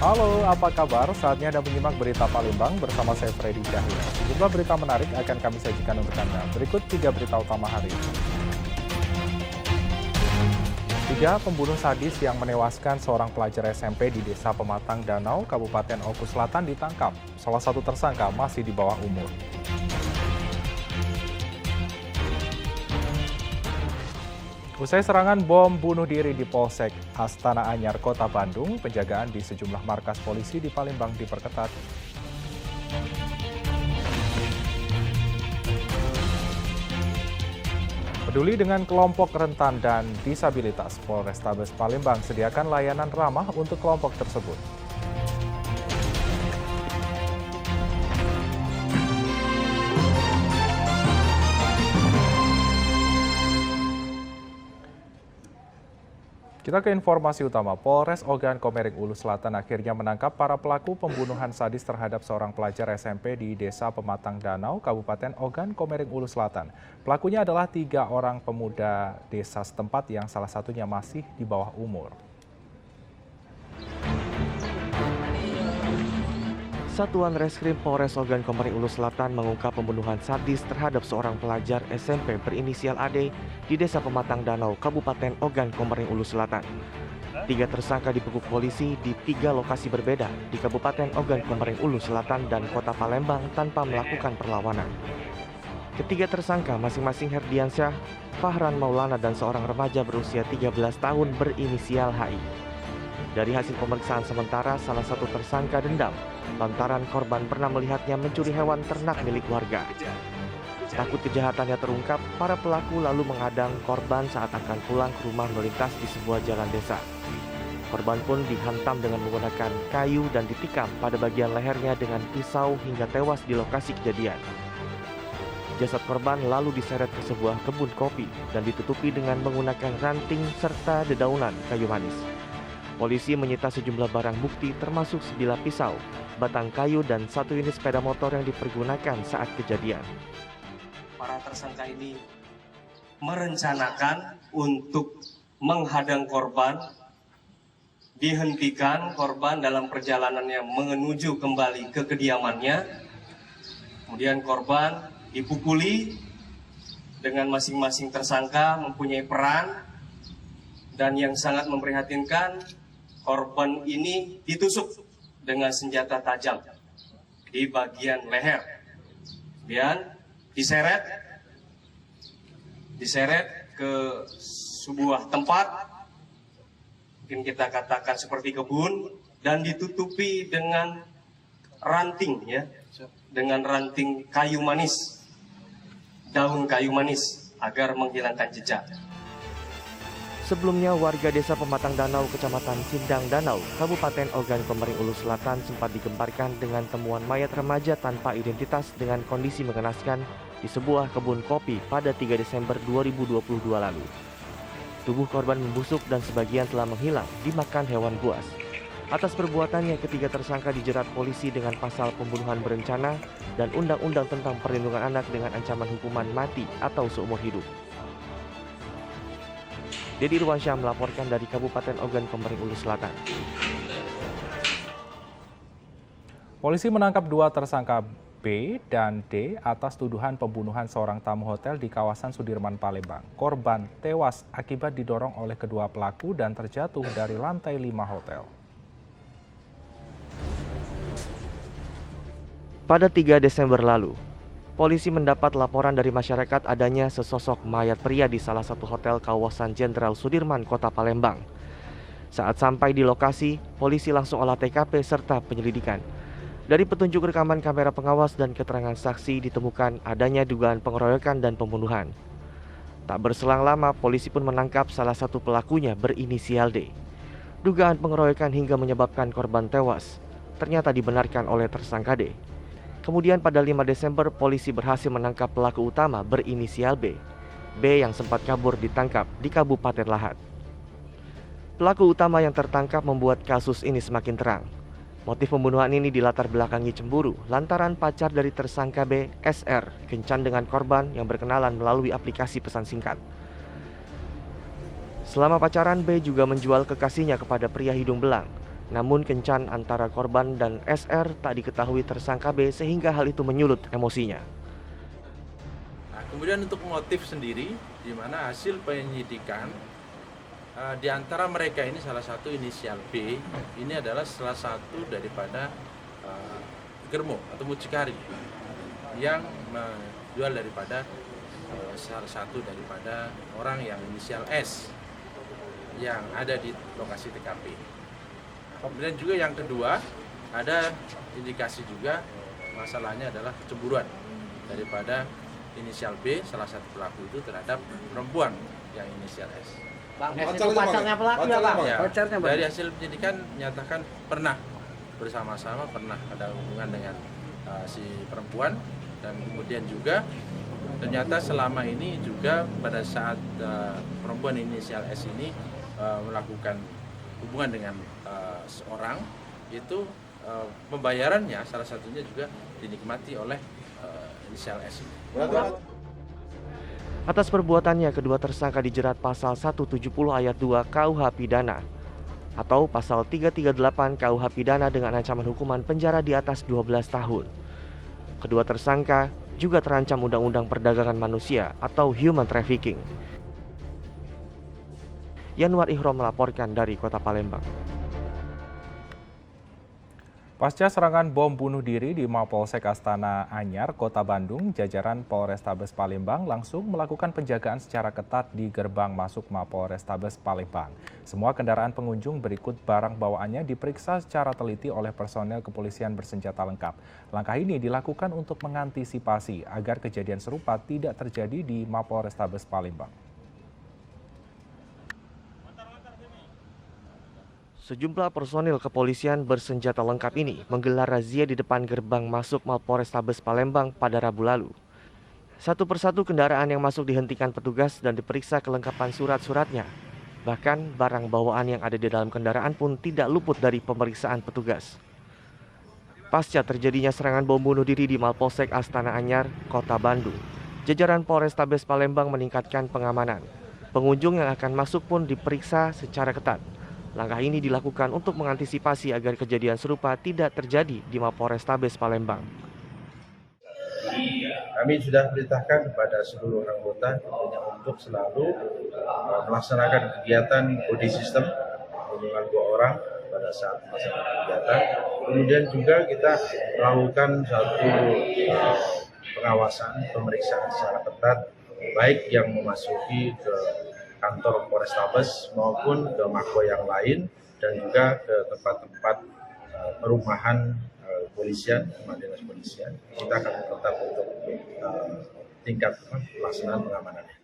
Halo, apa kabar? Saatnya Anda menyimak berita Palembang bersama saya Freddy Cahya. Sejumlah berita menarik akan kami sajikan untuk Anda. Berikut 3 berita utama hari ini. 3 pembunuh sadis yang menewaskan seorang pelajar SMP di Desa Pematang Danau, Kabupaten Oku Selatan ditangkap. Salah satu tersangka masih di bawah umur. Usai serangan bom bunuh diri di Polsek Astana Anyar, Kota Bandung, penjagaan di sejumlah markas polisi di Palembang diperketat. Peduli dengan kelompok rentan dan disabilitas, Polrestabes Palembang sediakan layanan ramah untuk kelompok tersebut. Kita ke informasi utama. Polres Ogan Komering Ulu Selatan akhirnya menangkap para pelaku pembunuhan sadis terhadap seorang pelajar SMP di Desa Pematang Danau, Kabupaten Ogan Komering Ulu Selatan. Pelakunya adalah 3 orang pemuda desa setempat yang salah satunya masih di bawah umur. Satuan Reskrim Polres Ogan Komering Ulu Selatan mengungkap pembunuhan sadis terhadap seorang pelajar SMP berinisial AD di Desa Pematang Danau, Kabupaten Ogan Komering Ulu Selatan. 3 tersangka dibekuk polisi di 3 lokasi berbeda di Kabupaten Ogan Komering Ulu Selatan dan Kota Palembang tanpa melakukan perlawanan. Ketiga tersangka masing-masing Herdiansyah, Fahran Maulana dan seorang remaja berusia 13 tahun berinisial HI. Dari hasil pemeriksaan sementara, salah satu tersangka dendam lantaran korban pernah melihatnya mencuri hewan ternak milik warga. Takut kejahatannya terungkap, para pelaku lalu menghadang korban saat akan pulang ke rumah melintas di sebuah jalan desa. Korban pun dihantam dengan menggunakan kayu dan ditikam pada bagian lehernya dengan pisau hingga tewas di lokasi kejadian. Jasad korban lalu diseret ke sebuah kebun kopi dan ditutupi dengan menggunakan ranting serta dedaunan kayu manis. Polisi menyita sejumlah barang bukti termasuk sebilah pisau, batang kayu, dan 1 unit sepeda motor yang dipergunakan saat kejadian. Para tersangka ini merencanakan untuk menghadang korban, dihentikan korban dalam perjalanannya menuju kembali ke kediamannya. Kemudian korban dipukuli dengan masing-masing tersangka mempunyai peran, dan yang sangat memprihatinkan, korban ini ditusuk dengan senjata tajam di bagian leher. Kemudian diseret ke sebuah tempat, mungkin kita katakan seperti kebun, dan ditutupi dengan ranting, ya, dengan ranting kayu manis, daun kayu manis, agar menghilangkan jejak. Sebelumnya, warga Desa Pematang Danau, Kecamatan Sindang Danau, Kabupaten Ogan Komering Ulu Selatan sempat digemparkan dengan temuan mayat remaja tanpa identitas dengan kondisi mengenaskan di sebuah kebun kopi pada 3 Desember 2022 lalu. Tubuh korban membusuk dan sebagian telah menghilang dimakan hewan buas. Atas perbuatannya, ketiga tersangka dijerat polisi dengan pasal pembunuhan berencana dan Undang-Undang tentang Perlindungan Anak dengan ancaman hukuman mati atau seumur hidup. Dedi Irwansyah melaporkan dari Kabupaten Ogan Komering Ulu Selatan. Polisi menangkap 2 tersangka B dan D atas tuduhan pembunuhan seorang tamu hotel di kawasan Sudirman, Palembang. Korban tewas akibat didorong oleh kedua pelaku dan terjatuh dari lantai 5 hotel. Pada 3 Desember lalu, polisi mendapat laporan dari masyarakat adanya sesosok mayat pria di salah satu hotel kawasan Jenderal Sudirman, Kota Palembang. Saat sampai di lokasi, polisi langsung olah TKP serta penyelidikan. Dari petunjuk rekaman kamera pengawas dan keterangan saksi ditemukan adanya dugaan pengeroyokan dan pembunuhan. Tak berselang lama, polisi pun menangkap salah satu pelakunya berinisial D. Dugaan pengeroyokan hingga menyebabkan korban tewas ternyata dibenarkan oleh tersangka D. Kemudian pada 5 Desember, polisi berhasil menangkap pelaku utama berinisial B. B yang sempat kabur ditangkap di Kabupaten Lahat. Pelaku utama yang tertangkap membuat kasus ini semakin terang. Motif pembunuhan ini dilatar belakangi cemburu lantaran pacar dari tersangka B, SR, kencan dengan korban yang berkenalan melalui aplikasi pesan singkat. Selama pacaran, B juga menjual kekasihnya kepada pria hidung belang. Namun kencan antara korban dan SR tak diketahui tersangka B sehingga hal itu menyulut emosinya. Nah, kemudian untuk motif sendiri, di mana hasil penyidikan di antara mereka ini salah satu inisial B, ini adalah salah satu daripada germo atau mucikari yang menjual daripada salah satu daripada orang yang inisial S yang ada di lokasi TKP. Kemudian juga yang kedua, ada indikasi juga masalahnya adalah kecemburuan daripada inisial B, salah satu pelaku itu terhadap perempuan yang inisial S. Bang S itu pacarnya pelaku ya Bang? Ya, Pacarnya Bang? dari hasil penyidikan menyatakan pernah bersama-sama, pernah ada hubungan dengan si perempuan, dan kemudian juga ternyata selama ini juga pada saat perempuan inisial S ini melakukan hubungan dengan seorang, itu pembayarannya salah satunya juga dinikmati oleh inisial S. Atas perbuatannya, kedua tersangka dijerat pasal 170 ayat 2 KUH Pidana atau pasal 338 KUH Pidana dengan ancaman hukuman penjara di atas 12 tahun. Kedua tersangka juga terancam Undang-Undang Perdagangan Manusia atau Human Trafficking. Yanwar Ihrom melaporkan dari Kota Palembang. Pasca serangan bom bunuh diri di Mapolsek Astana Anyar, Kota Bandung, jajaran Polrestabes Palembang langsung melakukan penjagaan secara ketat di gerbang masuk Mapolrestabes Palembang. Semua kendaraan pengunjung berikut barang bawaannya diperiksa secara teliti oleh personel kepolisian bersenjata lengkap. Langkah ini dilakukan untuk mengantisipasi agar kejadian serupa tidak terjadi di Mapolrestabes Palembang. Sejumlah personil kepolisian bersenjata lengkap ini menggelar razia di depan gerbang masuk Mapolrestabes Palembang pada Rabu lalu. Satu persatu kendaraan yang masuk dihentikan petugas dan diperiksa kelengkapan surat-suratnya. Bahkan barang bawaan yang ada di dalam kendaraan pun tidak luput dari pemeriksaan petugas. Pasca terjadinya serangan bom bunuh diri di Mapolsek Astana Anyar, Kota Bandung, jajaran Polrestabes Palembang meningkatkan pengamanan. Pengunjung yang akan masuk pun diperiksa secara ketat. Langkah ini dilakukan untuk mengantisipasi agar kejadian serupa tidak terjadi di Mapolrestabes Palembang. Kami sudah perintahkan kepada seluruh anggota untuk selalu melaksanakan kegiatan body system dengan 2 orang pada saat melaksanakan kegiatan. Kemudian juga kita melakukan satu pengawasan, pemeriksaan secara ketat, baik yang memasuki ke kantor Polrestabes maupun ke mako yang lain, dan juga ke tempat-tempat perumahan polisian, dinas polisian. Kita akan tetap untuk tingkat pelaksanaan pengamanannya.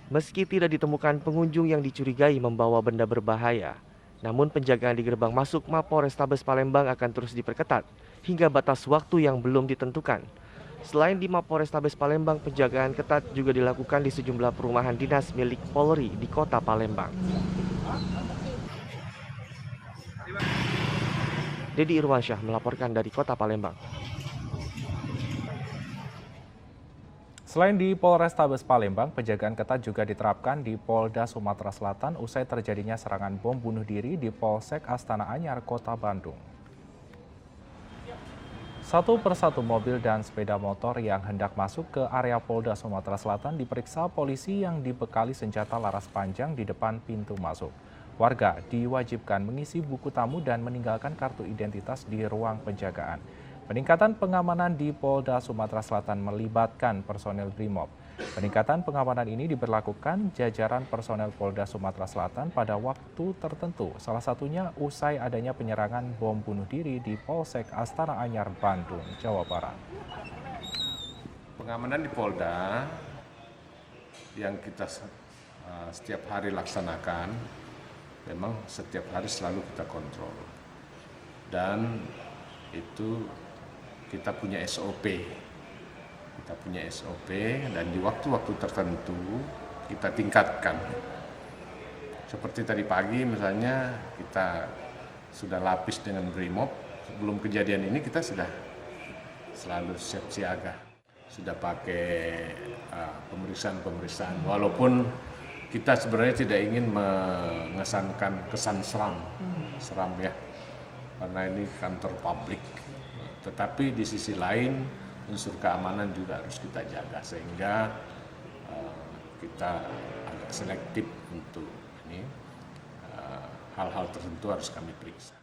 Meski tidak ditemukan pengunjung yang dicurigai membawa benda berbahaya, namun penjagaan di gerbang masuk Mapolrestabes Palembang akan terus diperketat hingga batas waktu yang belum ditentukan. Selain di Mapolrestabes Palembang, penjagaan ketat juga dilakukan di sejumlah perumahan dinas milik Polri di Kota Palembang. Dedi Irwansyah melaporkan dari Kota Palembang. Selain di Polrestabes Palembang, penjagaan ketat juga diterapkan di Polda Sumatera Selatan usai terjadinya serangan bom bunuh diri di Polsek Astana Anyar, Kota Bandung. Satu persatu mobil dan sepeda motor yang hendak masuk ke area Polda Sumatera Selatan diperiksa polisi yang dibekali senjata laras panjang di depan pintu masuk. Warga diwajibkan mengisi buku tamu dan meninggalkan kartu identitas di ruang penjagaan. Peningkatan pengamanan di Polda Sumatera Selatan melibatkan personel Brimob. Peningkatan pengamanan ini diberlakukan jajaran personel Polda Sumatera Selatan pada waktu tertentu, salah satunya usai adanya penyerangan bom bunuh diri di Polsek Astana Anyar, Bandung, Jawa Barat. Pengamanan di Polda yang kita setiap hari laksanakan, memang setiap hari selalu kita kontrol. Dan itu kita punya SOP. Kita punya SOP dan di waktu-waktu tertentu kita tingkatkan. Seperti tadi pagi misalnya kita sudah lapis dengan Brimob. Sebelum kejadian ini kita sudah selalu siap siaga. Sudah pakai pemeriksaan-pemeriksaan. Walaupun kita sebenarnya tidak ingin mengesankan kesan seram ya. karena ini kantor publik. Tetapi di sisi lain unsur keamanan juga harus kita jaga sehingga kita agak selektif untuk ini hal-hal tertentu harus kami periksa.